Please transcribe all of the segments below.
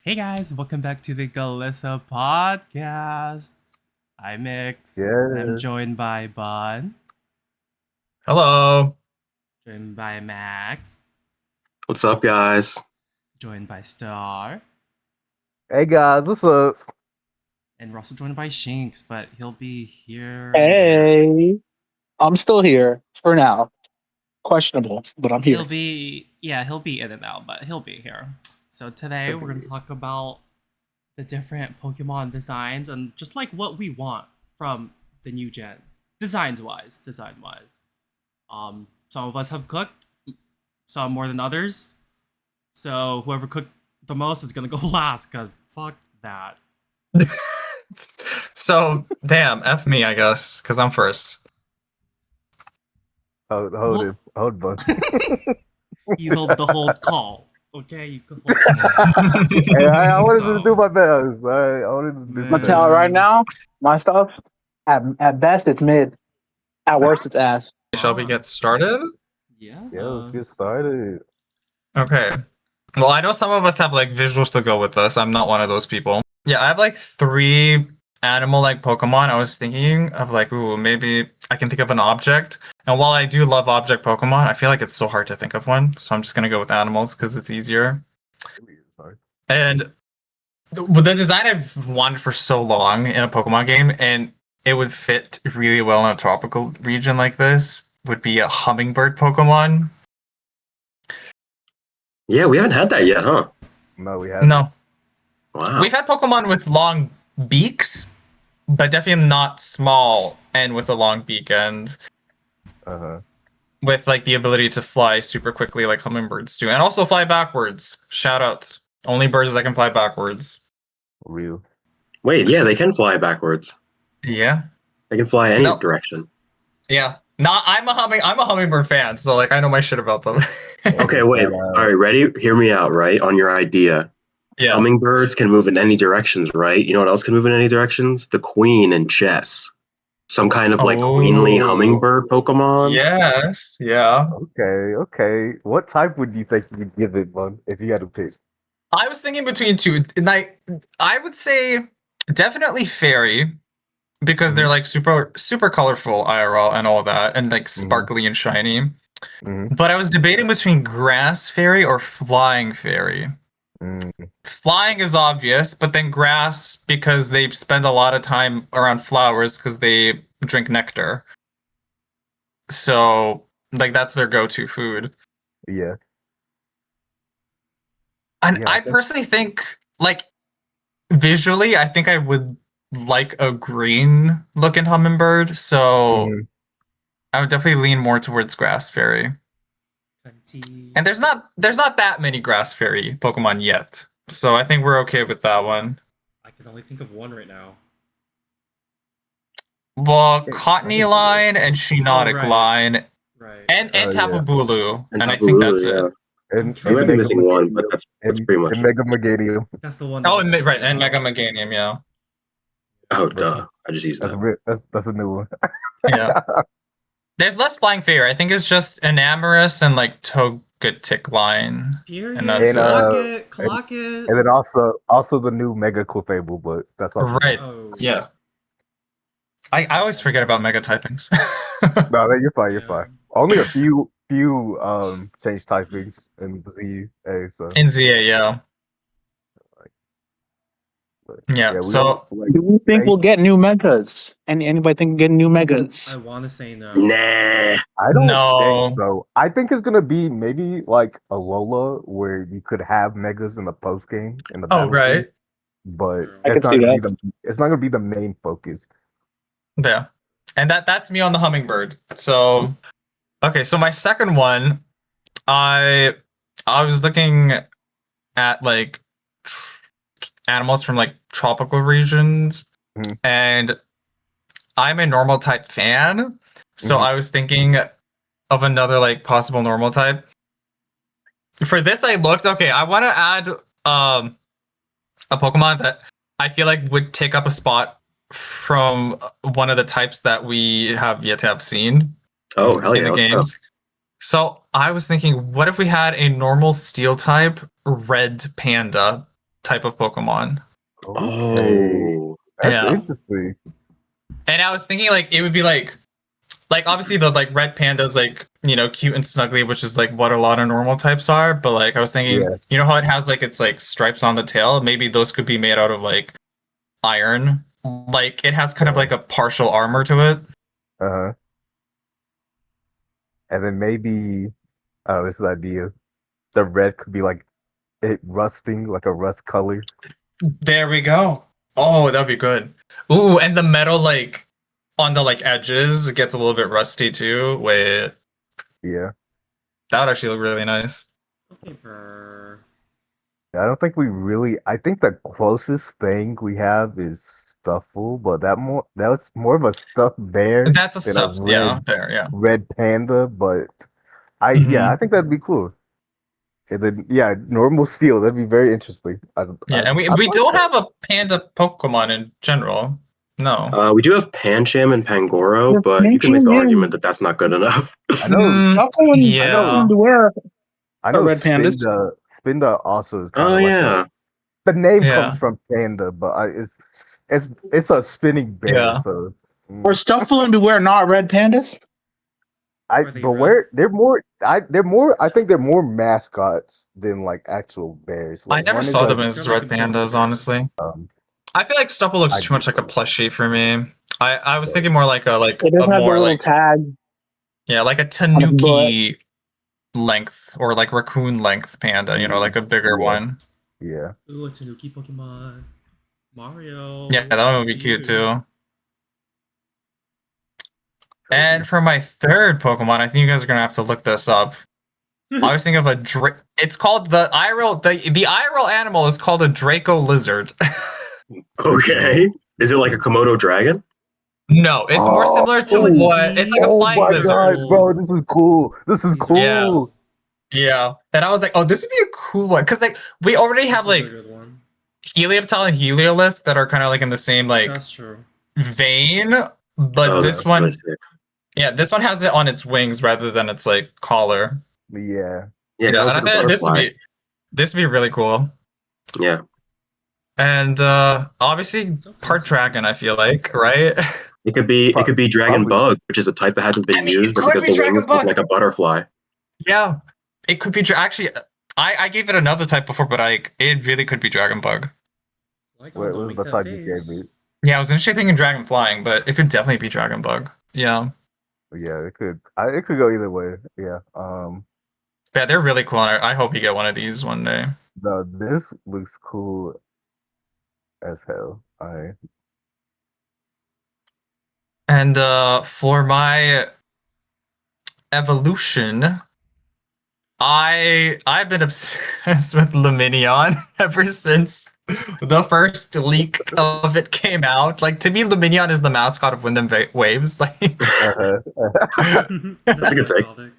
Hey guys, welcome back to the Goliso podcast. I'm Mix, and I'm Yeah. joined by Bon, Hello. joined by Max, What's up, guys? joined by Star, Hey guys, what's up? and we're also joined by Shinx, but he'll be here. Hey, I'm still here for now. Questionable, but I'm He'll here. he'll be in and out, but he'll be here. So today we're gonna talk about the different Pokemon designs and just like what we want from the new gen, design wise. Some of us have cooked, some more than others. So whoever cooked the most is gonna go last, cause fuck that. So, damn, F me, I guess, because I'm first. Hold Well- it. Hold on. You hold the whole call. Okay, you can hold Hey, I wanted So- to do my best. I wanted to do Man. my I'm telling you right best. now, my stuff at best it's mid, at worst it's ass. Shall we get started? Yeah. Yeah, let's get started. Okay. Well, I know some of us have like visuals to go with us. I'm not one of those people. Yeah, I have like 3 animal-like Pokemon. I was thinking of like, ooh, maybe I can think of an object. And while I do love object Pokemon, I feel like it's so hard to think of one. So I'm just gonna go with animals because it's easier. Sorry. And the design I've wanted for so long in a Pokemon game, and it would fit really well in a tropical region like this, would be a hummingbird Pokemon. Yeah, we haven't had that yet, huh? No, we haven't. No, Wow. we've had Pokemon with long beaks, but definitely not small and with a long beak and Uh-huh. with like the ability to fly super quickly like hummingbirds do, and also fly backwards. Shout out. Only birds that can fly backwards. Real. Wait, yeah, they can fly backwards. Yeah. They can fly any No. direction. Yeah. I'm a hummingbird fan, so like I know my shit about them. Okay, wait. All right, ready? Hear me out, right? On your idea. Yeah. Hummingbirds can move in any directions, right? You know what else can move in any directions? The queen in chess. Some kind of like queenly Oh. hummingbird Pokemon. Yes. Yeah. Okay. What type would you think you'd give it, Bun, if you had to pick? I was thinking between two. Like I would say definitely fairy because they're like super colorful IRL and all that, and like sparkly and shiny. Mhm. But I was debating between grass fairy or flying fairy. Mm. Flying is obvious, but then grass because they spend a lot of time around flowers because they drink nectar. So like that's their go-to food. Yeah. And Yeah, I personally think, like, visually, I think I would like a green looking hummingbird. So Mhm. I would definitely lean more towards grass fairy. And there's not that many grass fairy Pokemon yet. So I think we're okay with that one. I can only think of one right now. Well, Okay, Cottony I think- line and Shinotic right. line Right. and Oh, yeah. Tapu Bulu. And I Tapu think Bulu, that's yeah. it. And I might be Mega missing one, Meganium. but that's And pretty much and it. Mega Meganium. That's the one. Oh, and right, and Mega Meganium, yeah. Oh, duh. I just used that. That's a new one. Yeah. There's less flying fairy. I think it's just Enamorous and like Togetic line. Period. And that's Clock it. And then also the new Mega Clefable, but that's also Right. Oh. Yeah. I always forget about mega typings. No, you're fine. You're Yeah. fine. Only a few change typings in the ZA. So In ZA, yeah. but Yeah. we So all, like, Do you think Hey. we'll get new megas? Anybody think we'll get new megas? I want to say no. Nah. I don't No. think so. I think it's gonna be maybe like a Lola where you could have megas in the post game in the oh battle right. game, but I it's can not see gonna that. be it's not gonna be the main focus. Yeah. And that's me on the hummingbird. So okay, so my second one, I was looking at like animals from like tropical regions, Mhm. and I'm a normal type fan, so Mhm. I was thinking of another like possible normal type. For this, I looked. Okay, I want to add a Pokemon that I feel like would take up a spot from one of the types that we have yet to have seen Oh, hell in yeah. the let's go. games. So I was thinking, what if we had a normal steel type red panda type of Pokemon. Okay. Oh, That's Yeah. interesting. And I was thinking like it would be like obviously the like red panda's like, you know, cute and snuggly, which is like what a lot of normal types are, but like I was thinking, Yeah. you know how it has like its like stripes on the tail? Maybe those could be made out of like iron. Like it has kind of like a partial armor to it. Uh-huh. And then maybe this is an idea. The red could be like it rusting, like a rust color. There we go. Oh, that'd be good. Ooh, and the metal like on the like edges gets a little bit rusty too. Wait, Yeah. that would actually look really nice. Okay, purr. I don't think we really. I think the closest thing we have is Stuffle, but that was more of a stuffed bear That's a than stuffed, yeah, there, yeah. red panda. But I Mhm. I think that'd be cool. And then normal steel. That'd be very interesting. Yeah, and we I'd like don't that. have a panda Pokemon in general. No. we do have Pancham and Pangoro, Yeah, but you can make the Pancham. argument that that's not good enough. I know. Stuffle and yeah. Stuffle and Beware I are know. red pandas. Spinda also is kind Oh of like yeah, the name Yeah. comes from panda, but it's a spinning bear. Yeah. So Or Stuffle and Beware not red pandas? I Are they but red? where they're more I think they're more mascots than like actual bears. I Like never one is saw a, them as They're like red important pandas, bears. honestly. I feel like Stubble looks I too much do like a too. plushie for me. I was thinking more like a It does have the more little like tag. like a its butt. Tanuki length or like raccoon length panda, you know, like a bigger Yeah. one. Yeah. Ooh, a Tanuki Pokemon. Mario. Yeah, that one would be cute too. And Toby. for my third Pokemon, I think you guys are gonna have to look this up. I was thinking of a it's called the IRL animal is called a Draco lizard. okay. Is it like a Komodo dragon? No, it's more similar to it's what it's like a Oh flying my lizard. god, bro, this is cool. This is He's cool. Yeah. Yeah. And I was like, oh, this would be a cool one. Because like we already have This is like a good one. Helioptile and Heliolisk that are kind of like in the same like That's true. vein. But Oh, this that's one really sick. yeah, this one has it on its wings rather than its like collar. Yeah. Yeah, Yeah, that and was I like a think butterfly. this would be really cool. Yeah, And obviously So part fancy. dragon, I feel like, right? it could be Dragon Probably. Bug, which is a type that hasn't been I mean, it used could because be the Dragon wings look Bug. like a butterfly. Yeah. It could be actually I gave it another type before, but it really could be dragon bug. Like, What don't was make the that type you gave face. me? Yeah, I was initially thinking dragon flying, but it could definitely be dragon bug. Yeah. Yeah, it could go either way. Yeah. Yeah, they're really cool. And I hope you get one of these one day. This looks cool as hell. And for my evolution, I've been obsessed with Luminion ever since the first leak of it came out. Like to me, Luminion is the mascot of Wind and Waves. Like That's a good take. nostalgic.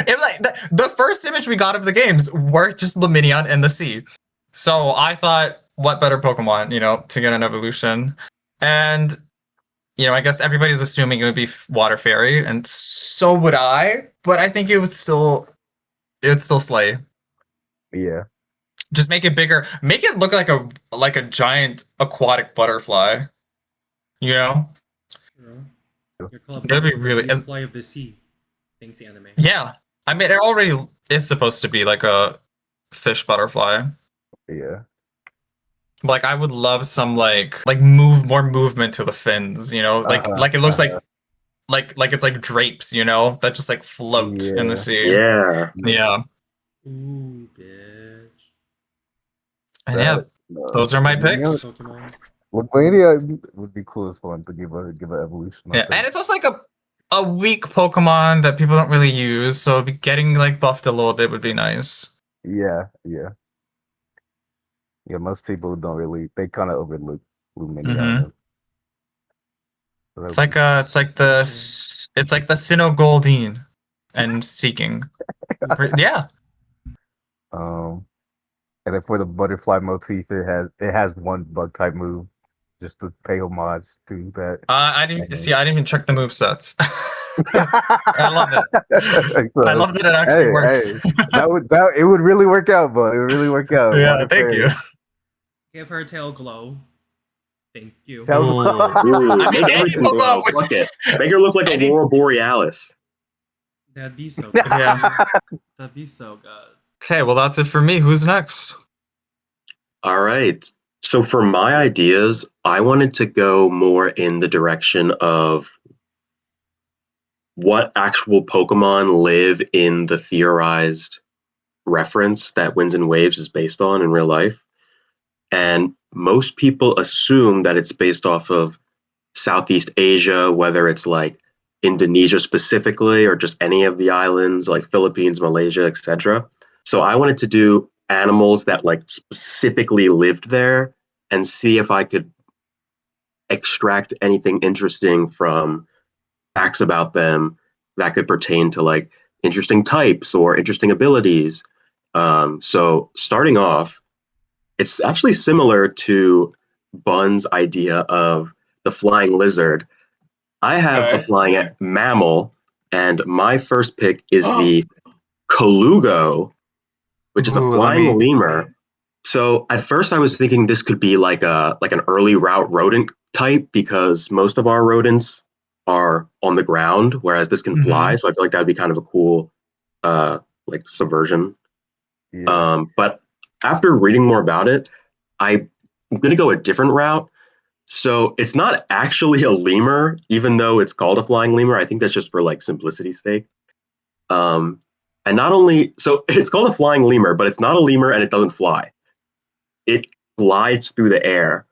it like the first image we got of the games were just Luminion and the sea. So I thought, what better Pokemon, you know, to get an evolution? And you know, I guess everybody's assuming it would be Water Fairy, and so would I. But I think it would still slay. Yeah. Just make it bigger. Make it look like a giant aquatic butterfly. You know? True. You're called That'd be really- the fly of the sea. Thanks, anime. Yeah. I mean, it already is supposed to be like a fish butterfly. Yeah. Like I would love some like more movement to the fins, you know? Like it looks like it's like drapes, you know, that just like float in the Yeah. sea. Yeah. Yeah. Ooh, bitch. And yeah, those are my picks. Pokemon. Lumania would be coolest one to give an evolution. I Yeah, think. and it's also like a weak Pokemon that people don't really use, so getting like buffed a little bit would be nice. Yeah. Yeah, most people don't really. They kind of overlook Lumania. So It's like the Sinnoh Goldeen and Seeking. Yeah. And then for the butterfly motif, it has one bug type move, just to pay homage to that. I didn't even check the move sets. I love it. So, I love that it actually works. Hey, it would really work out, bud. It would really work out. Yeah, Water thank Fairy. you. Give her tail glow. Thank you. Tell- Ooh, I mean, make any everything glow. Pokemon with- Fuck it. Make her look like Any- Aurora Borealis. That'd be so good. Yeah. That'd be so good. Okay, well that's it for me. Who's next? All right. So for my ideas, I wanted to go more in the direction of what actual Pokemon live in the theorized reference that Winds and Waves is based on in real life. And most people assume that it's based off of Southeast Asia, whether it's like Indonesia specifically or just any of the islands like Philippines, Malaysia, etc. So I wanted to do animals that like specifically lived there and see if I could extract anything interesting from facts about them that could pertain to like interesting types or interesting abilities. So starting off, it's actually similar to Bun's idea of the flying lizard. I have a Okay. flying mammal, and my first pick is the Colugo, which is a Ooh, let flying me- lemur. So at first I was thinking this could be like an early route rodent type because most of our rodents are on the ground, whereas this can fly. So I feel like that'd be kind of a cool like subversion. Yeah. But after reading more about it, I'm gonna go a different route. So it's not actually a lemur, even though it's called a flying lemur. I think that's just for like simplicity's sake. And not only so it's called a flying lemur, but it's not a lemur and it doesn't fly. It glides through the air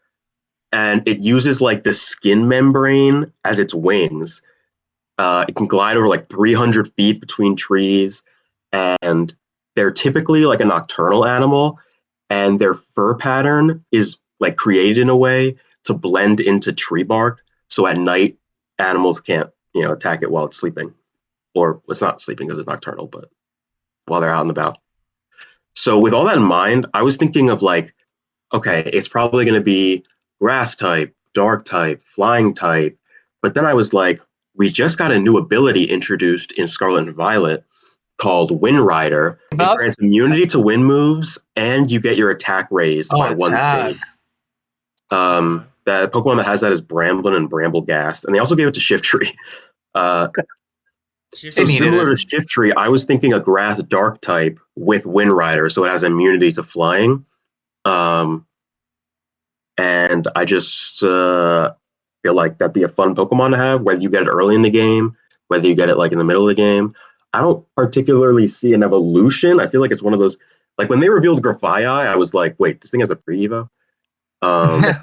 and it uses like the skin membrane as its wings. It can glide over like 300 feet between trees, and they're typically like a nocturnal animal, and their fur pattern is like created in a way to blend into tree bark. So at night, animals can't, attack it while it's sleeping, or it's not sleeping because it's nocturnal, but while they're out and about. So with all that in mind, I was thinking of like, okay, it's probably going to be grass type, dark type, flying type. But then I was like, we just got a new ability introduced in Scarlet and Violet called Wind Rider. It grants immunity to wind moves, and you get your attack raised by one attack. stage. The Pokemon that has that is Bramblin and Bramblegast, and they also gave it to Shiftry. So They needed similar it. to Shiftry, I was thinking a grass dark type with Wind Rider, so it has immunity to flying. And I just feel like that'd be a fun Pokemon to have, whether you get it early in the game, whether you get it like in the middle of the game. I don't particularly see an evolution. I feel like it's one of those, like when they revealed Grafaiai, I was like, wait, this thing has a pre-evo? So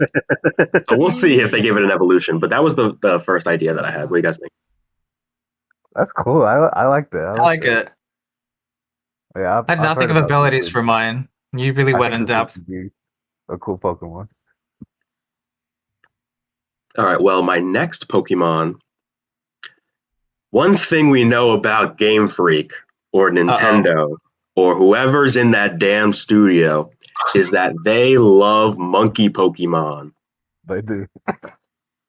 we'll see if they give it an evolution. But that was the first idea that I had. What do you guys think? That's cool. I like that. I like it. Yeah, I had nothing of abilities for mine. You really went in depth. A cool Pokemon. All right, well, my next Pokemon, one thing we know about Game Freak or Nintendo or whoever's in that damn studio is that they love monkey Pokemon. They do.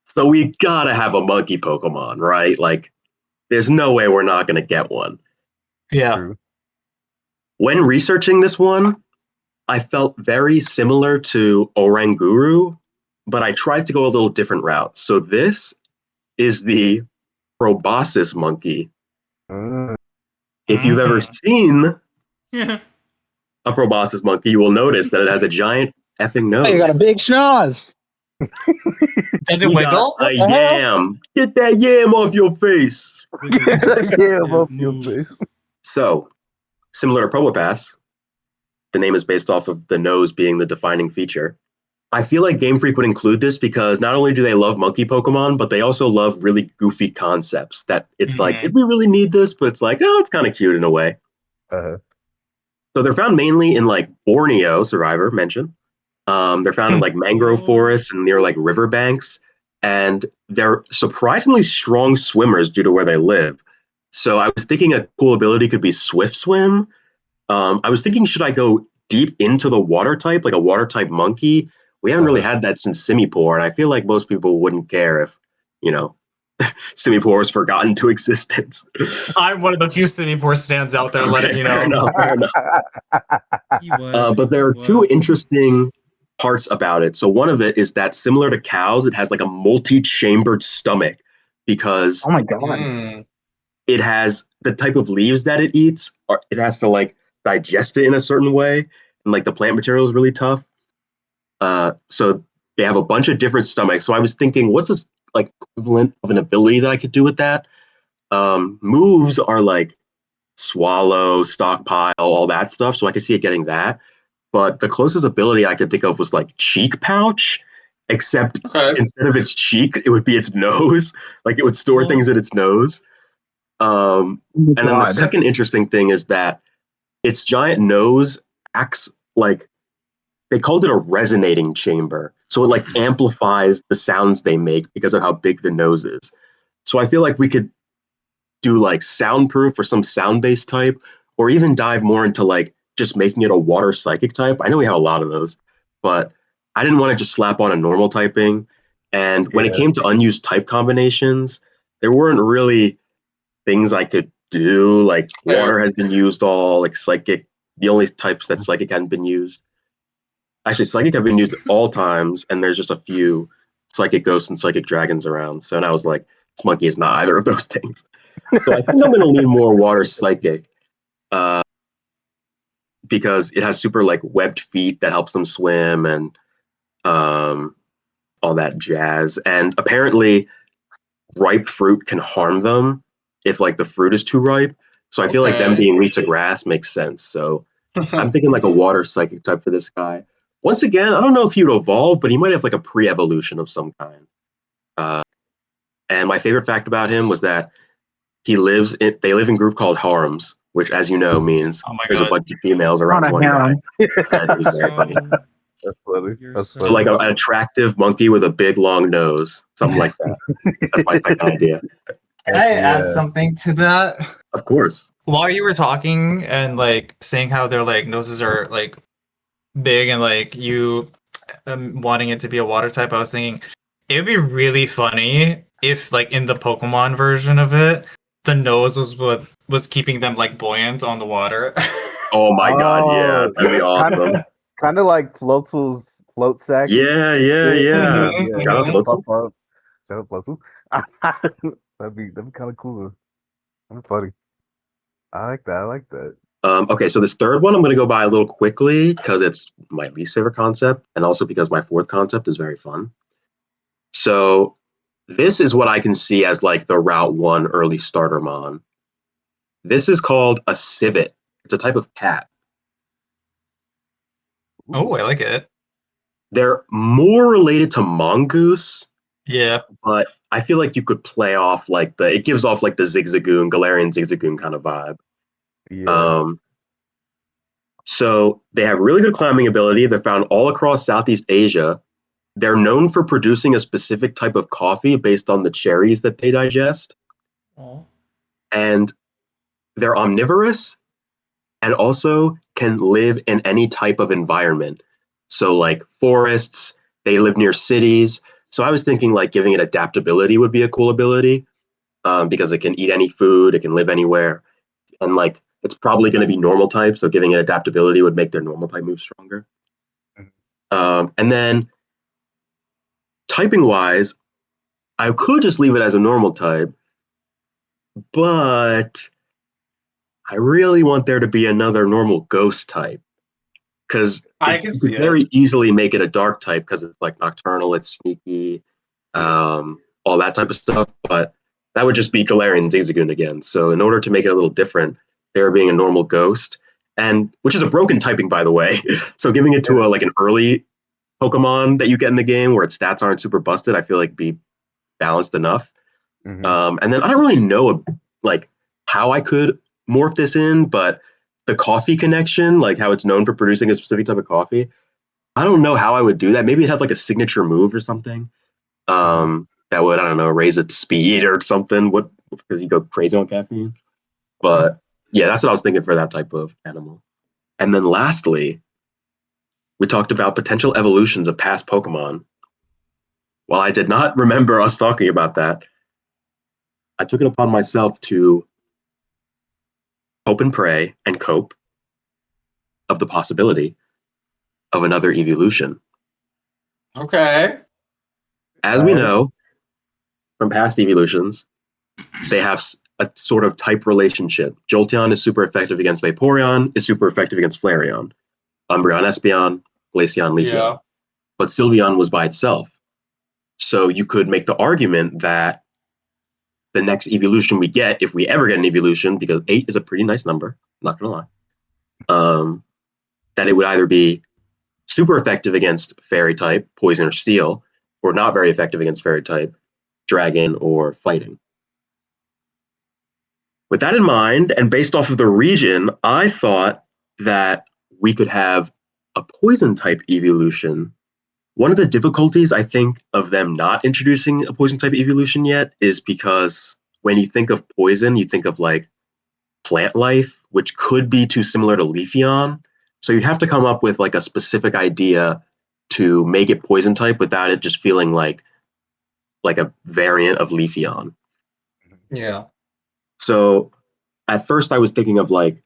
So we gotta have a monkey Pokemon, right? Like, there's no way we're not gonna get one. Yeah. True. When researching this one, I felt very similar to Oranguru, but I tried to go a little different route. So this is the proboscis monkey. If you've ever seen Yeah. a proboscis monkey, you will notice that it has a giant effing nose. Hey, you got a big schnoz. Does it He wiggle? got a yam. Get that yam off your face. Yeah, both your face. So, similar to Probopass, the name is based off of the nose being the defining feature. I feel like Game Freak would include this because not only do they love monkey Pokemon, but they also love really goofy concepts that it's like, did we really need this? But it's like, oh, it's kind of cute in a way. So they're found mainly in like Borneo, Survivor mentioned. They're found in like mangrove forests and near like riverbanks. And they're surprisingly strong swimmers due to where they live. So I was thinking a cool ability could be Swift Swim. I was thinking, should I go deep into the water type, like a water type monkey? We haven't really had that since Simipour, and I feel like most people wouldn't care if, Simipour was forgotten to existence. I'm one of the few Simipour stands out there letting you know. Fair enough. You would. But there are You two would. interesting parts about it. So one of it is that similar to cows, it has like a multi-chambered stomach because Oh my god. Mm. it has the type of leaves that it eats. Or it has to like digest it in a certain way, and like the plant material is really tough. So they have a bunch of different stomachs. So I was thinking, what's this like equivalent of an ability that I could do with that? Moves are like swallow, stockpile, all that stuff. So I could see it getting that. But the closest ability I could think of was like cheek pouch, except Okay. instead of its cheek, it would be its nose. Like it would store Well, things in its nose. Oh my And then the god. second interesting thing is that its giant nose acts like they called it a resonating chamber. So it like amplifies the sounds they make because of how big the nose is. So I feel like we could do like soundproof or some sound based type, or even dive more into like just making it a water psychic type. I know we have a lot of those, but I didn't want to just slap on a normal typing. And when it Yeah. came to unused type combinations, there weren't really things I could do. Like water Fair. has been used all, like psychic, the only types that psychic hadn't been used. Actually, psychic have been used all times, and there's just a few psychic ghosts and psychic dragons around. So, and I was like, this monkey is not either of those things. So I think I'm going to lean more water psychic uh, because it has super like webbed feet that helps them swim and um, all that jazz. And apparently, ripe fruit can harm them if like the fruit is too ripe. So I feel like them Okay. being weak to grass makes sense. So I'm thinking like a water psychic type for this guy. Once again, I don't know if he would evolve, but he might have like a pre-evolution of some kind. Uh, and my favorite fact about him was that they live in a group called harems, which, as you know, means Oh my there's a god. bunch of females On around a one guy. harem. That is very funny. so That's funny. you're That's So, like funny. an attractive monkey with a big long nose, something like that. That's my second idea. Can I add Yeah. something to that? Of course. While you were talking and like saying how their like noses are like big and like you wanting it to be a water type, I was thinking it would be really funny if like in the Pokemon version of it, the nose was keeping them like buoyant on the water. Oh my god, yeah, Oh, that'd be awesome. kind of like Floatzel's float sack. Yeah, yeah, yeah. Yeah. Shout out Just Floatzel. pop up. Shout out Floatzel. That'd be kind of cool. That'd be funny. I like that. I like that. Okay, so this third one I'm going to go by a little quickly because it's my least favorite concept, and also because my fourth concept is very fun. So this is what I can see as like the Route 1 early starter mon. This is called a civet. It's a type of cat. Oh, I like it. They're more related to mongoose, Yeah. but I feel like you could play off like it gives off like the Zigzagoon, Galarian Zigzagoon kind of vibe. Yeah. So they have really good climbing ability. They're found all across Southeast Asia. They're known for producing a specific type of coffee based on the cherries that they digest. oh, And they're omnivorous and also can live in any type of environment. So, like forests, they live near cities. So, I was thinking like giving it adaptability would be a cool ability because it can eat any food, it can live anywhere. And like it's probably going to be normal type. So, giving it adaptability would make their normal type move stronger. And then typing wise, I could just leave it as a normal type, but I really want there to be another normal ghost type because I can you see could it. very easily make it a dark type because it's like nocturnal, it's sneaky, all that type of stuff. But that would just be Galarian Zigzagoon again. So in order to make it a little different, there being a normal ghost, and which is a broken typing by the way. So giving it to a like an early Pokemon that you get in the game where its stats aren't super busted, I feel like be balanced enough. And then I don't really know like how I could morph this in, but the coffee connection, like how it's known for producing a specific type of coffee, I don't know how I would do that. Maybe it'd have like a signature move or something. That would, I don't know, raise its speed or something. What because you go crazy on caffeine. But yeah, that's what I was thinking for that type of animal. And then lastly, we talked about potential evolutions of past Pokemon. While I did not remember us talking about that, I took it upon myself to hope and pray and cope of the possibility of another evolution. Okay. As we Alright. know from past evolutions, they have a sort of type relationship. Jolteon is super effective against Vaporeon, is super effective against Flareon. Umbreon, Espeon, Glaceon, Leafeon. Yeah. But Sylveon was by itself. So you could make the argument that the next evolution we get, if we ever get an evolution, because 8 is a pretty nice number, not gonna lie, that it would either be super effective against Fairy type, Poison or Steel, or not very effective against Fairy type, Dragon or Fighting. With that in mind, and based off of the region, I thought that we could have a Poison type evolution. One of the difficulties, I think, of them not introducing a Poison type evolution yet is because when you think of Poison, you think of like plant life, which could be too similar to Leafeon. So you'd have to come up with like a specific idea to make it Poison type without it just feeling like a variant of Leafeon. Yeah. So at first I was thinking of like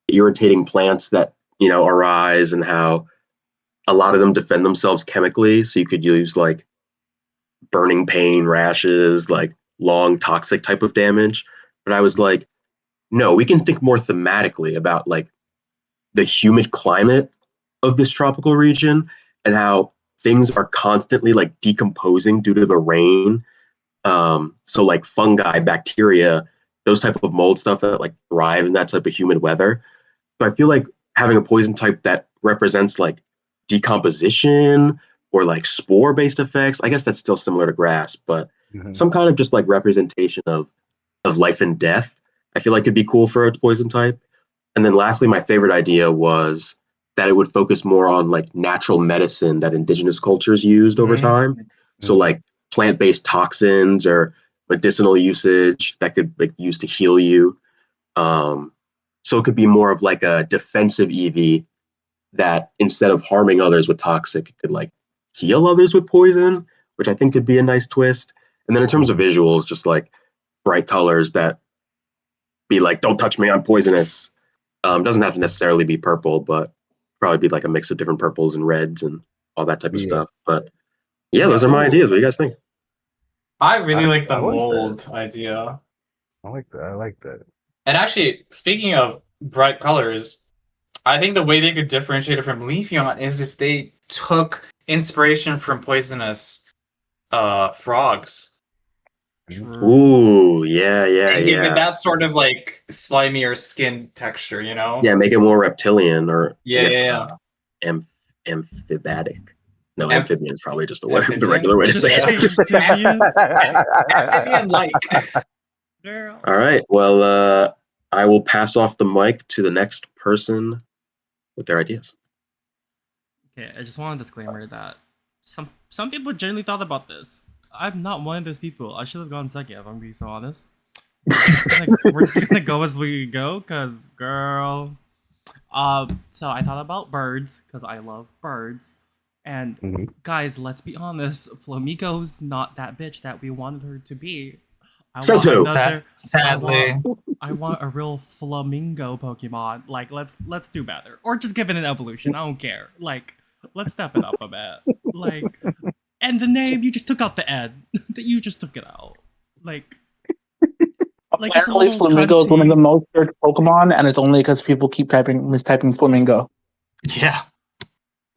irritating plants that, arise and how a lot of them defend themselves chemically. So you could use like burning pain, rashes, like long toxic type of damage. But I was like, no, we can think more thematically about like the humid climate of this tropical region and how things are constantly like decomposing due to the rain. So like fungi, bacteria, those type of mold stuff that like thrive in that type of humid weather. So I feel like having a poison type that represents like decomposition or like spore based effects, I guess that's still similar to grass, but some kind of just like representation of life and death, I feel like it'd be cool for a poison type. And then lastly, my favorite idea was that it would focus more on like natural medicine that indigenous cultures used over time. So like plant-based toxins or medicinal usage that could like use to heal you. So it could be more of like a defensive EV that instead of harming others with toxic, it could like heal others with poison, which I think could be a nice twist. And then in terms of visuals, just like bright colors that be like, don't touch me, I'm poisonous. Doesn't have to necessarily be purple, but probably be like a mix of different purples and reds and all that type of stuff. But yeah, those are my ideas. What do you guys think? I really like the I like mold idea. I like that. I like that. And actually, speaking of bright colors, I think the way they could differentiate it from Leafeon is if they took inspiration from poisonous frogs. Ooh, yeah, And give it that sort of like slimier skin texture, you know? Yeah, make it more reptilian or Yeah. amphibatic. No, Am- amphibian is probably just the Amphibian? regular way to say it. Amphibian-like. Girl. All right. Well, I will pass off the mic to the next person with their ideas. Okay, I just want a disclaimer that some people generally thought about this. I'm not one of those people. I should have gone second, if I'm being so honest. We're just gonna go as we go, cause girl. So I thought about birds, cause I love birds. And guys, let's be honest, Flamigo's not that bitch that we wanted her to be. Says who? Sadly. I want a real flamingo Pokemon. Like, let's do better, or just give it an evolution. I don't care. Like, let's step it up a bit. Like, and the name, you just took out the N. That you just took it out. Like it's a Apparently, little Flamingo is one of cunty. the most searched Pokemon, and it's only because people keep mistyping Flamingo. Yeah.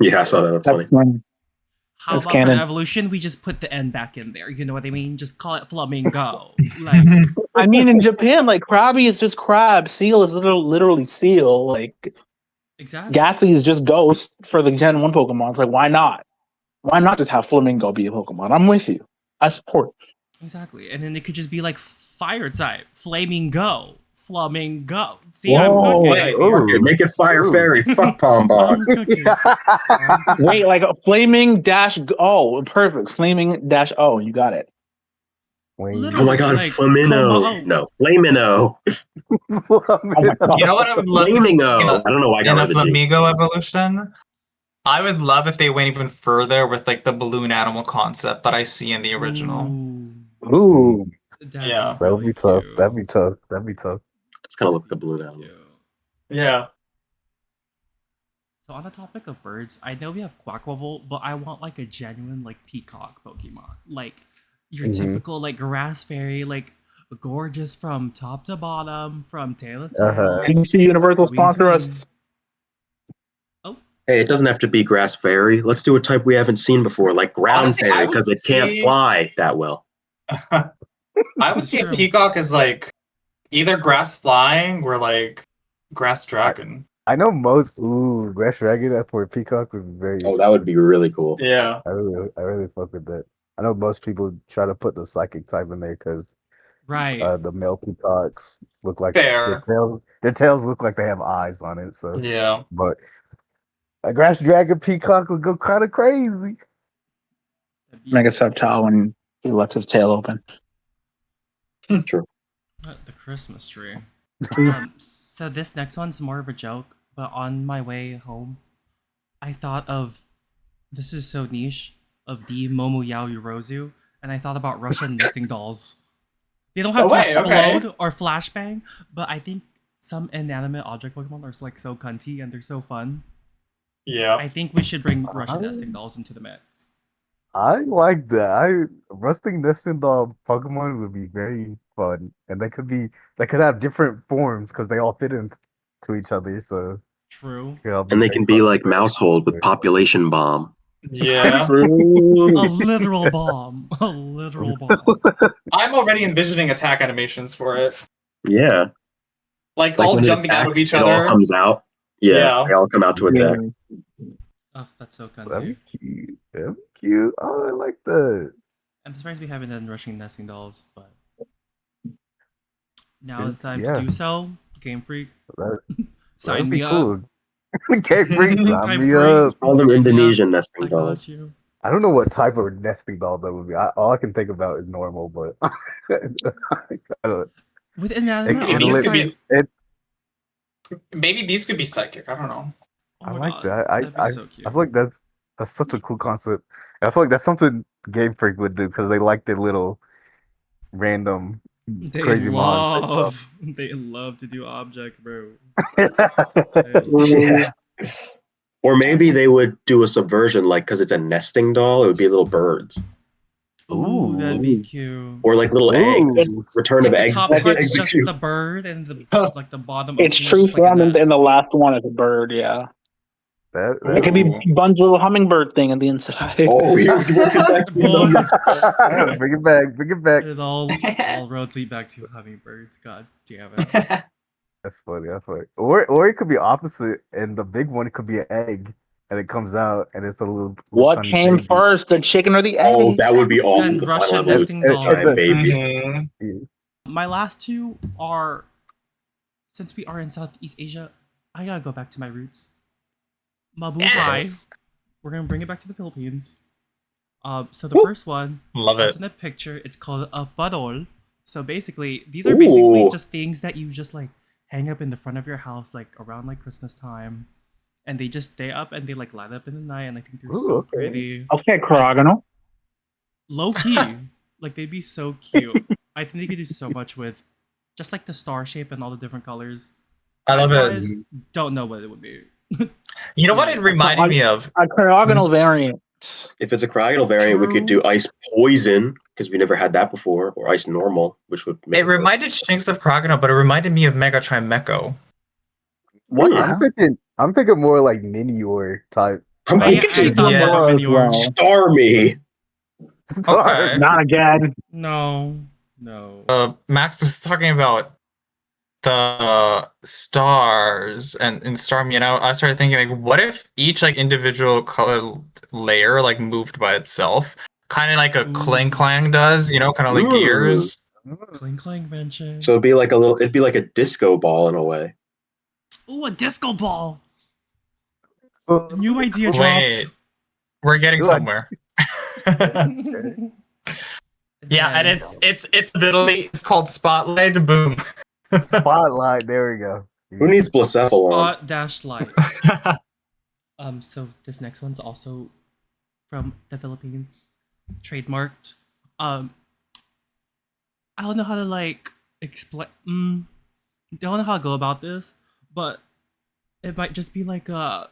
Yeah, I saw that. That's funny. How That's about canon. for the evolution, we just put the N back in there? You know what I mean? Just call it Flamingo. Like, I mean, in Japan, like Krabby is just crab, Seal is literally Seal. Like exactly. Gatsby is just Ghost for the Gen 1 Pokemon. It's like, why not? Why not just have Flamingo be a Pokemon? I'm with you. I support. Exactly. And then it could just be like fire type. Flamingo. Flamingo. See, Whoa. I'm cooking. Wait, Okay, make it Fire Fairy. Fuck Pombog. I'm cooking. Wait, like a flaming dash. Oh, perfect. Flaming dash. Oh, you got it. Oh my god, Like, Flamino. No, Flamino. Oh my god. You know what I would love to see Flamingo. I don't know why I got in rid a of the G. Flamingo evolution? I would love if they went even further with like the balloon animal concept that I see in the original. Ooh. Yeah. That would be tough. That'd be tough. That'd be tough. It's kind of look like a balloon animal. Yeah. So on the topic of birds, I know we have Quacklevel, but I want like a genuine like peacock Pokemon. Like your Mhm. typical like grass fairy, like gorgeous from top to bottom, from tail to Uh-huh. tail. NBC Universal to wing to sponsor wing. us. Oh, Hey, it doesn't have to be grass fairy. Let's do a type we haven't seen before, like ground Honestly, I fairy, would because it can't see- fly that well. I would see a True. peacock as like either grass flying or like grass dragon. I know most. Ooh, Grass Dragon for a peacock would be very. Oh, that would be really cool. Yeah. I really fuck with that. I know most people try to put the psychic type in there because right. the male peacocks look like Fair. their tails look like they have eyes on it. So, Yeah. but a Grass Dragon peacock would go kind of crazy. Make a subtile when he lets his tail open. True. The Christmas tree. So this next one's more of a joke, but on my way home, I thought of this is so niche of the Momoyao Yorozu, and I thought about Russian nesting dolls. They don't have Oh, to wait, okay. explode or flashbang, but I think some inanimate object Pokemon are like so cunty and they're so fun. Yeah. I think we should bring Russian nesting dolls into the mix. I like that. Rusting nesting doll Pokemon would be very fun, and they could have different forms because they all fit into each other. So True. yeah, And they can be like Mousehold with population bomb. Yeah. A literal bomb. A literal bomb. I'm already envisioning attack animations for it. Yeah. Like, Like all when it jumping out of attacks, each it all other. comes out. Yeah, Yeah. they all come out to attack. Oh, that's so That'd cunty. be cute. That'd be cute. Oh, I like that. I'm surprised we haven't done Russian nesting dolls, but now It's- it's time yeah. to do so. Game Freak, That'd sign be me cool. up. Can't freak sign I'm me free. up. All them Sign me up. Indonesian I nesting got dolls. you. I don't know what type of nesting doll that would be. All I can think about is normal, but I don't. With It, inanimate Maybe it'll, these could objects, be- it, Maybe these could be psychic. I don't know. oh I my like God, that. that'd be so cute. I feel like that's such a cool concept. I feel like that's something Game Freak would do because they like their little random They crazy love, they love to do objects, bro. Yeah. Or maybe they would do a subversion, like because it's a nesting doll, it would be little birds. Ooh, that'd be Ooh. cute. Or like little eggs. Ooh. Return Like of the eggs. top Like, part's Eggs are just cute. the bird, and the like the bottom. It's opening is true just like a form, and nest. the last one is a bird. Yeah, That it could be Ooh. Bun's little hummingbird thing on the inside. Oh, you're working back to Boom. the bring it back, bring it back. It all roads lead back to hummingbirds. God damn it. That's funny. That's funny. Or it could be opposite, and the big one could be an egg, and it comes out, and it's a little What tiny came baby. first, the chicken or the egg? Oh, that would be awesome. Then The Russian final evolution. nesting doll. It's a- Baby. Mhm. My last two are, since we are in Southeast Asia, I gotta go back to my roots. Mabuhay. Yes. We're gonna bring it back to the Philippines. So the first one, Love it's it. in a picture. It's called a parol. So basically, these are basically Ooh. just things that you just like hang up in the front of your house, like around like Christmas time, and they just stay up and they like light up in the night, and I think they're Ooh, so okay. pretty. Okay, Corogonal. Low key, like they'd be so cute. I think they could do so much with just like the star shape and all the different colors. I love it. Guys, don't know what it would be. You know what it reminded me of? A Corogonal variant. If it's a cryogonal variant, we could do ice poison because we never had that before, or ice normal, which would make It reminded Shinx of Crocodile, but it reminded me of Mega Trimecho. What? I'm thinking more like Minior type. I'm I thinking thought Yeah. about as Minior. well. Starmie. Okay. Not again. No. Max was talking about the stars and in Starmie, and I started thinking, like, what if each like individual color layer like moved by itself, kind of like a Ooh. Clang Clang does, you know, kind of like Ooh. gears. Cling clang mention. So it'd be like it'd be like a disco ball in a way. Ooh, a disco ball. So- A new idea Wait, dropped. we're getting Like- somewhere. Yeah, and it's literally it's called Spotlight. Boom. Spotlight. There we go. Who needs Blacephalon? spot dash light. So this next one's also from the Philippines, trademarked. I don't know how to like explain. Don't know how to go about this, but it might just be like a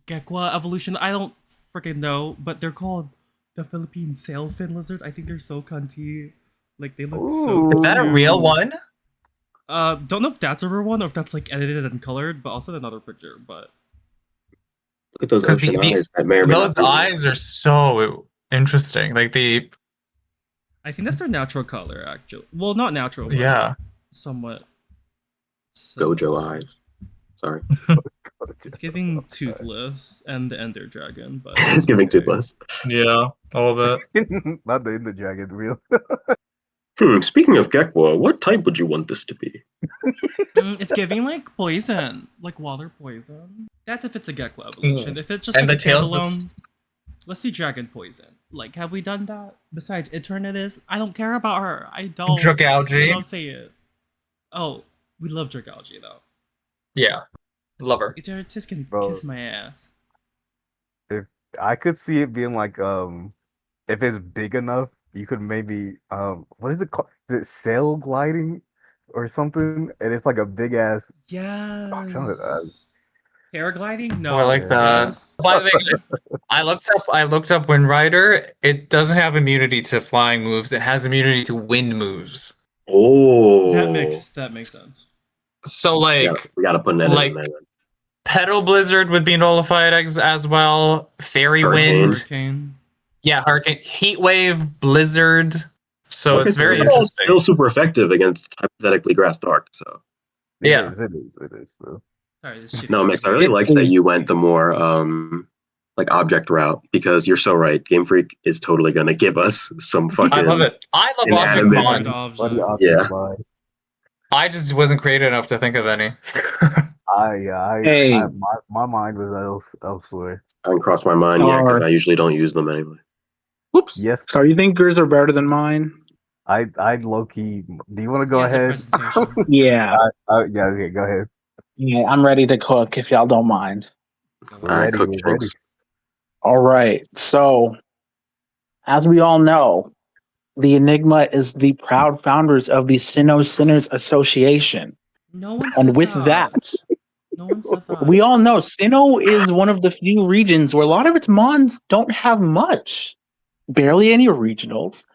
Gekwa evolution. I don't freaking know, but they're called the Philippine sailfin lizard. I think they're so cunty. Like they look so. Is that a cute. real one? Don't know if that's a real one or if that's like edited and colored, but I'll send another picture. But Look at those Because ocean eyes. That may or may those not be real. eyes are so interesting. Like the I think that's their natural color, actually. Well, not natural. But yeah. somewhat. Gojo eyes. Sorry. It's giving toothless and the Ender Dragon, but It's giving toothless. Yeah, a little bit. Not the Ender Dragon, real. Speaking of Gekwa, what type would you want this to be? It's giving like poison, like water poison. That's if it's a Gekwa evolution. If it's just And like the a tail's standalone, let's see dragon poison. Like, have we done that? Besides, Eternatus, I don't care about her. I don't. Dragalge. I don't say it. Oh, we love Dragalge though. Yeah, love her. Eternatus can Bro. kiss my ass. If I could see it being like if it's big enough, you could maybe what is it called? Is it sail gliding or something? And it's like a big ass. trying to- Yes. Paragliding? No. Or like the. Yes. By the way, guys, I looked up Wind Rider. It doesn't have immunity to flying moves. It has immunity to wind moves. Oh, That makes sense. So like we gotta put that like- in there. Petal Blizzard would be nullified as well. Fairy Hurricane. Wind. Hurricane. Yeah, Hurricane. Heat Wave, Blizzard. So Okay, it's very they're all interesting. Still super effective against hypothetically grass dark. So Yeah. It is though. Sorry, this shit no, is Mix. I triggering. really liked that you went the more like object route because you're so right. Game Freak is totally gonna give us some fucking. I love it. I love Inanimate. Object Bond. Bloody Objects. awesome Yeah. vibe. I just wasn't creative enough to think of any. Hey. My mind was elsewhere. I didn't cross my mind yet because Or- I usually don't use them anyway. Whoops. Yes, So you think yours are better than mine? I low key. Do you want to go He has a ahead? presentation. Yeah. Yeah, okay, go ahead. Yeah, I'm ready to cook if y'all don't mind. We're All right, ready, cook we're drinks. ready. All right. So, as we all know, the Enigma is the proud founders of the Sinnoh Sinners Association. No one said And with that, no one said that. we all know Sinnoh is one of the few regions where a lot of its mons don't have much. Barely any regionals,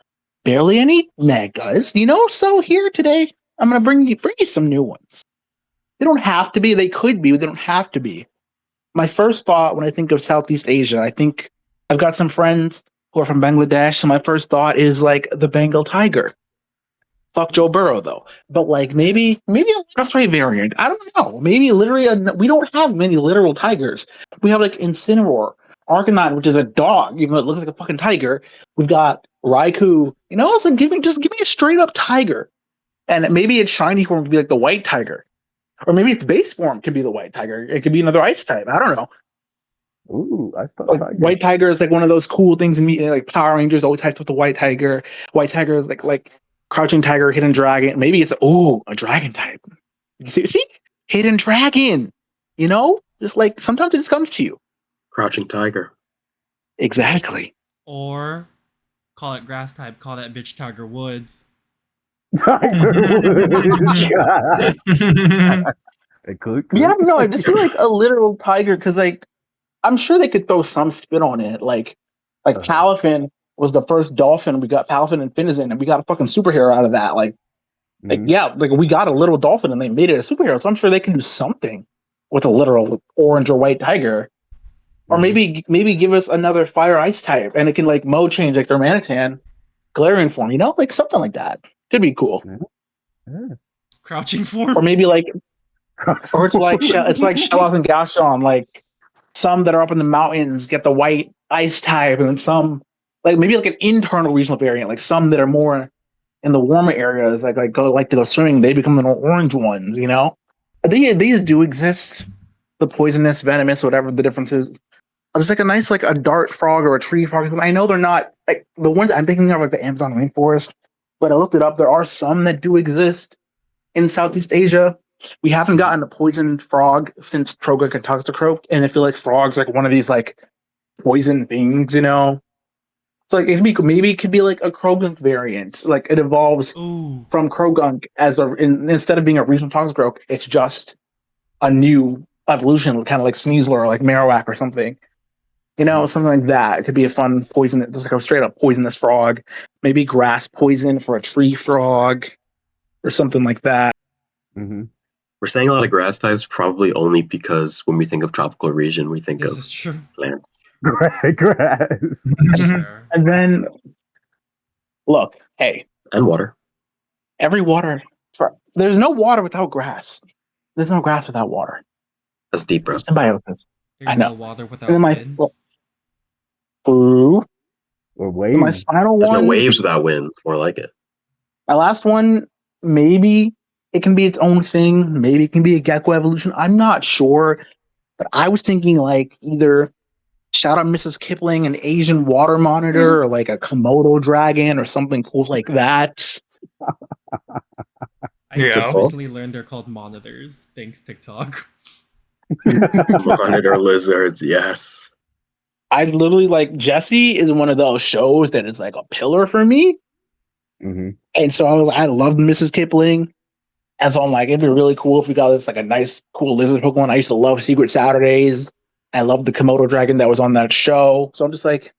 barely any megas, So here today, I'm going to bring you some new ones. They don't have to be, they could be, but they don't have to be. My first thought when I think of Southeast Asia, I think I've got some friends who are from Bangladesh, so my first thought is like the Bengal tiger. Fuck Joe Burrow though, but like maybe a straight variant. I don't know. Maybe literally, we don't have many literal tigers. We have like Incineroar, Arcanine, which is a dog, even though it looks like a fucking tiger. We've got Raikou. It's like give me a straight up tiger, and maybe its shiny form could be like the white tiger. Or maybe its base form could be the white tiger. It could be another ice type. I don't know. Ooh, I thought Like white tiger is like one of those cool things in like Power Rangers always hyped with the white tiger. White tiger is like crouching tiger, hidden dragon. Maybe it's a dragon type. See? Hidden dragon. Just like sometimes it just comes to you. Crouching tiger. Exactly. Or call it grass type. Call that bitch Tiger Woods. Tiger Woods. It could. Yeah, no, I just feel like a literal tiger because like I'm sure they could throw some spin on it. Like Palafin was the first dolphin. We got Palafin and Finizen, and we got a fucking superhero out of that. Like yeah, like we got a little dolphin and they made it a superhero. So I'm sure they can do something with a literal orange or white tiger. Or maybe give us another fire ice type and it can like mode change like their Manitan Galarian form, like something like that. Could be cool. Crouching form. Or maybe like or it's like Shellos and Gashon, like some that are up in the mountains get the white ice type, and then some like maybe like an internal regional variant, like some that are more in the warmer areas, like to go swimming, they become the orange ones, These do exist. The poisonous, venomous, whatever the difference is. Just like a nice like a dart frog or a tree frog. I know they're not like the ones I'm thinking of like the Amazon rainforest, but I looked it up. There are some that do exist in Southeast Asia. We haven't gotten a poison frog since Troga and Toxicroak, and I feel like frog's like one of these like poison things, So like maybe it could be like a Krogunk variant. Like it evolves from Krogunk as instead of being a regional Toxicroak, it's just a new evolution, kind of like Sneasler or like Marowak or something. You know, something like that. It could be a fun poison, just like a straight up poisonous frog. Maybe grass poison for a tree frog or something like that. Mm-hmm. We're saying a lot of grass types probably only because when we think of tropical region, we think This of is true. plants Grass. Sure. And then, look, hey, and water. every water, there's no water without grass. There's no grass without water. That's deep, bro. Symbiosis. I There's know. no water And without then my wind. Boo. Or And my waves. final There's no one, waves without wind. More like it. my last one, maybe it can be its own thing. Maybe it can be a gecko evolution. I'm not sure. But I was thinking like either shout out Mrs. Kipling, an Asian water monitor, or like a Komodo dragon or something cool like that. I Yeah. just recently learned they're called monitors. Thanks, TikTok. Monitor lizards, yes. I literally like Jessie is one of those shows that is like a pillar for me. Mm-hmm. And so I loved Mrs. Kipling. And so I'm like, it'd be really cool if we got this like a nice, cool lizard Pokemon. I used to love Secret Saturdays. I loved the Komodo dragon that was on that show. So I'm just like,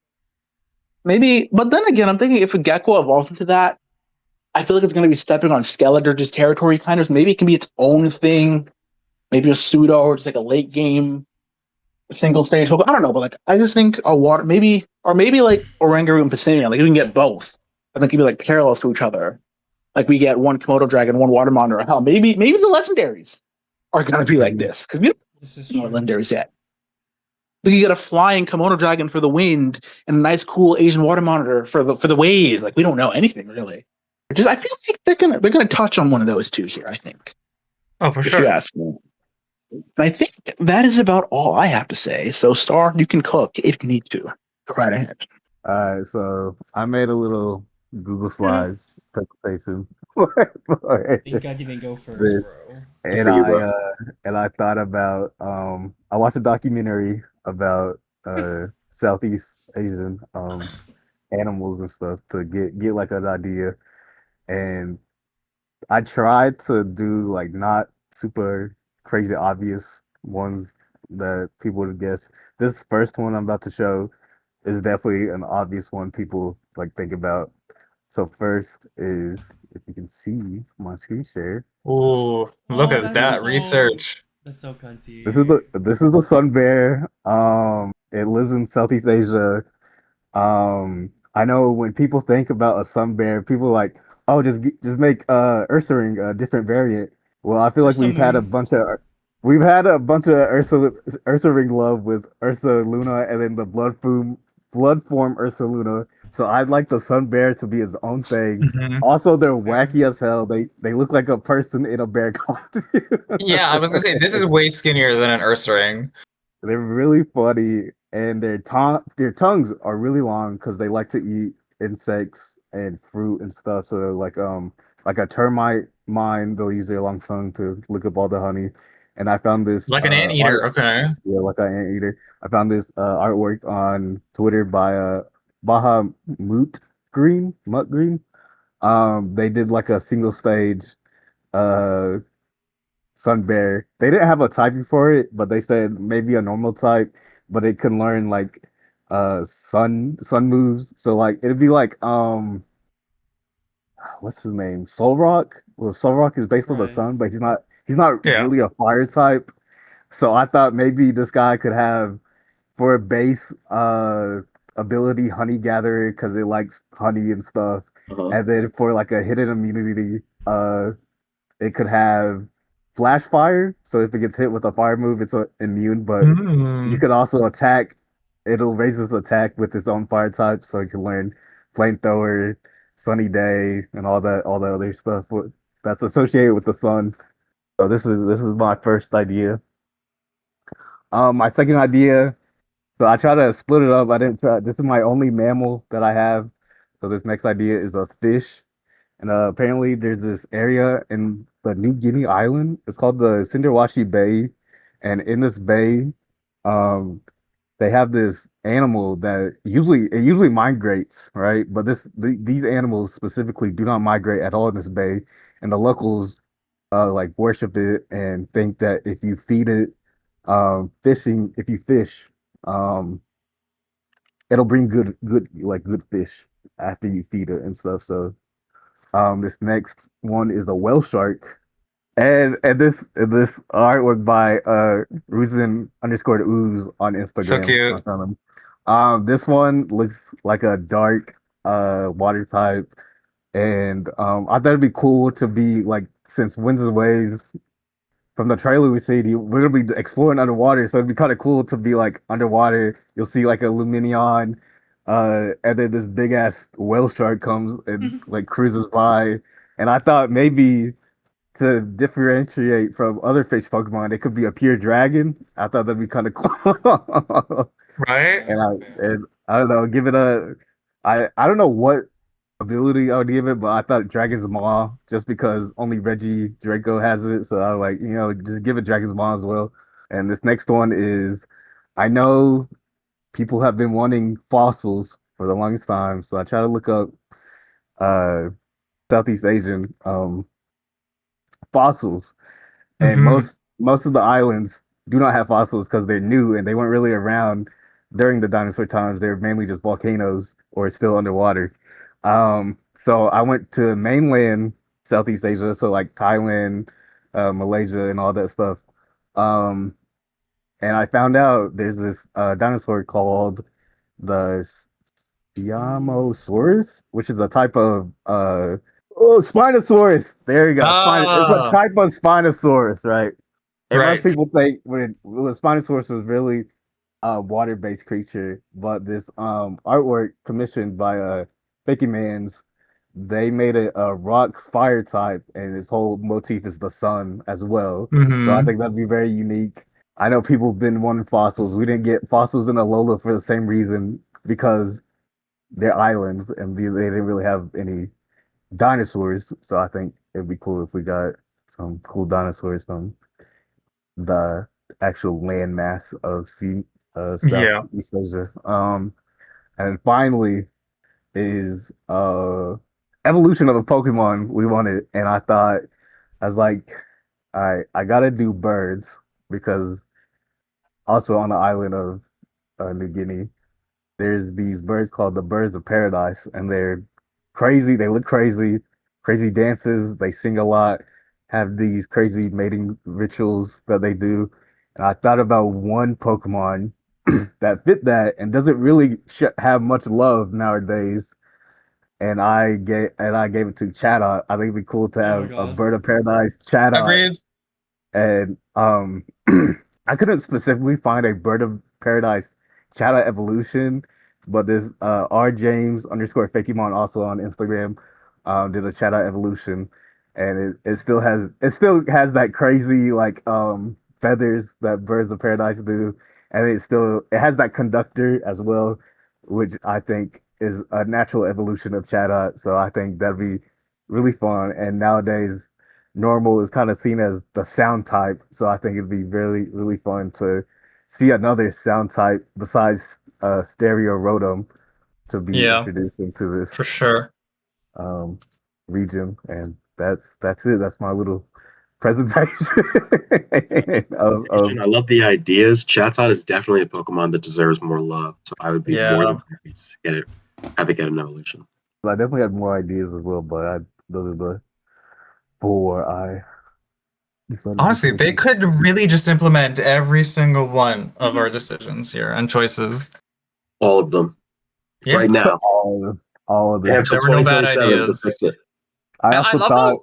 maybe. But then again, I'm thinking if a gecko evolves into that, I feel like it's going to be stepping on Skeletor's territory, kind of. So maybe it can be its own thing. Maybe a pseudo or just like a late game single stage Pokemon. I don't know, but like I just think a water maybe or maybe like Oranguru and Pissimian, like we can get both. I think it can be like parallels to each other. Like we get one Komodo dragon, one water monitor. Hell, maybe the legendaries are gonna be like this because we don't This is know true. legendaries yet. We could get a flying Komodo dragon for the wind and a nice, cool Asian water monitor for the waves. Like we don't know anything really. Just I feel like they're gonna touch on one of those two here. I think Oh, for if sure. you ask me. And I think that is about all I have to say. So, Star, you can cook if you need to. Go right ahead. Alright, so I made a little Google Slides presentation for Think I didn't go first, this. bro. And for you, bro. I thought about I watched a documentary about Southeast Asian animals and stuff to get like an idea. And I tried to do like not super crazy obvious ones that people would guess. This first one I'm about to show is definitely an obvious one people like think about. So first is if you can see my screen share. Ooh, look Oh, at that's that so- research. That's so cunty. This is the sun bear. It lives in Southeast Asia. I know when people think about a sun bear, people are like, oh, just make Ursaring a different variant. Well, I feel like Ursamoon. we've had a bunch of Ursaring love with Ursa Luna and then the blood form Ursa Luna. So I'd like the sun bear to be its own thing. Mhm. Also, they're Fair. wacky as hell. They look like a person in a bear costume. Yeah, I was gonna say this is way skinnier than an Ursaring. They're really funny, and their tongues are really long because they like to eat insects and fruit and stuff. So like a termite mine, they'll use their long tongue to lick up all the honey. And I found this Like an anteater, okay. yeah, like an anteater. I found this artwork on Twitter by Baha Mutt Green. They did like a single stage uh Sun Bear. They didn't have a typing for it, but they said maybe a normal type, but it can learn like sun moves. So like it'd be like what's his name? Soul Rock. Well, Soul Rock is based on the Right. sun, but he's not Yeah. really a fire type. So I thought maybe this guy could have for a base ability honey gatherer because it likes honey and stuff. Uh-huh. And then for like a hidden immunity, it could have flash fire. So if it gets hit with a fire move, it's immune. But you Hmm. could also attack. It'll raise its attack with its own fire type, so you can learn flamethrower, sunny day, and all the other stuff that's associated with the sun. So this is my first idea. My second idea. So I try to split it up. I didn't try. This is my only mammal that I have. So this next idea is a fish. And apparently there's this area in the New Guinea island. It's called the Cinderwashi Bay. And in this bay, um, they have this animal that usually migrates, right? But these animals specifically do not migrate at all in this bay. And the locals like worship it and think that if you feed it Fishing, if you fish, um, it'll bring good fish after you feed it and stuff. So this next one is a whale shark. And this artwork by Ruzen underscore ooze on So Instagram. I cute. found him. This one looks like a dark water type, and I thought it'd be cool to be like, since Winds and Waves from the trailer we see, we're gonna be exploring underwater, so it'd be kind of cool to be like underwater. You'll see like a Luminion, and then this big ass whale shark comes and like cruises by, and I thought maybe to differentiate from other fish Pokemon, it could be a pure dragon. I thought that'd be kind of cool. Right? And I don't know, give it a I don't know what ability I would give it, but I thought Dragon's Maw just because only Reggie Draco has it, so I was like, just give it Dragon's Maw as well. And this next one is, I know people have been wanting fossils for the longest time, so I try to look up uh Southeast Asian fossils, and Mm-hmm. most of the islands do not have fossils because they're new and they weren't really around during the dinosaur times. They're mainly just volcanoes or still underwater. So I went to mainland Southeast Asia, so like Thailand, Malaysia, and all that stuff. Um, and I found out there's this dinosaur called the Siamosaurus, which is a type of Spinosaurus. There you go. It's a Ah, type of Spinosaurus, right? And most right. people think when Spinosaurus was really a water-based creature, but this artwork commissioned by Fakey Man's, they made it a rock fire type, and its whole motif is the sun as well. So I Mm-hmm. think that'd be very unique. I know people have been wanting fossils. We didn't get fossils in Alola for the same reason, because they're islands and they didn't really have any dinosaurs. So I think it'd be cool if we got some cool dinosaurs from the actual land mass of Yeah. Southeast Asia. And finally is evolution of a Pokemon we wanted, and I was like, I gotta do birds, because also on the island of New Guinea, there's these birds called the birds of paradise, and they're crazy. They look crazy, crazy dances. They sing a lot, have these crazy mating rituals that they do. And I thought about one Pokemon that fit that and doesn't really have much love nowadays. And I gave it to Chatot. I think it'd be cool to Oh my have a god. bird of paradise, Chatot. Agreed. And I couldn't specifically find a bird of paradise Chatot evolution, but this R James underscore Fakimon, also on Instagram, did a Chatot evolution, and it still has that crazy like feathers that birds of paradise do, and it has that conductor as well, which I think is a natural evolution of Chatot. So I think that'd be really fun. And nowadays normal is kind of seen as the sound type, so I think it'd be really, really fun to see another sound type besides stereo rotom to be Yeah, introduced into for this sure. um, region. And that's it. That's my little presentation of I love the ideas. Chatot is definitely a Pokemon that deserves more love. So I would be more Yeah. than happy to have it get an evolution. I definitely had more ideas as well, but those are the four I decided to Honestly, pick. they could really just implement every single one of our decisions here and choices. All of them. Yeah. Right now. All of They have this. till There were no bad 2027 to ideas. fix it. I I also love thought, how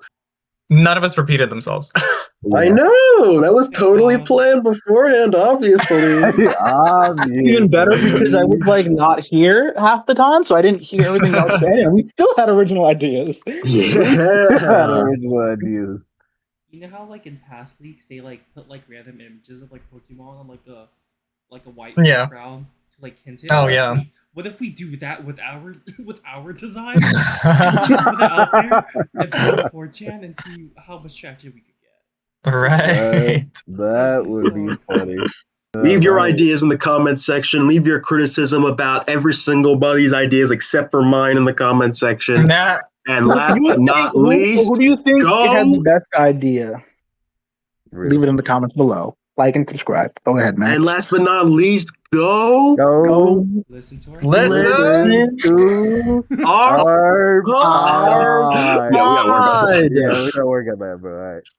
none of us repeated themselves. I yeah. know that was Yeah, totally God. planned beforehand, obviously. Even better because I was Obviously. like not here half the time, so I didn't hear everything y'all said, and we still had original ideas. We still had Yeah. original ideas. You know how like in past leaks they like put like random images of like Pokemon on like a white Yeah. background to like hint it? Oh, What if yeah. what if we do that with our with our designs? And just put it out there and put it on 4chan and see how much traction we could get. Right. That would be So funny. Leave your Right. ideas in the comment section. Leave your criticism about every single buddy's ideas except for mine in the comment section. Nah, And last Who but not least, do you think go had the best idea? Really. Leave it in the comments below. like and subscribe. Go ahead, Max. And last but not least, go Go Listen to her. Listen. to our our pod. pod. Yeah, we gotta work on that. Yeah, we gotta work on that, bro. All right.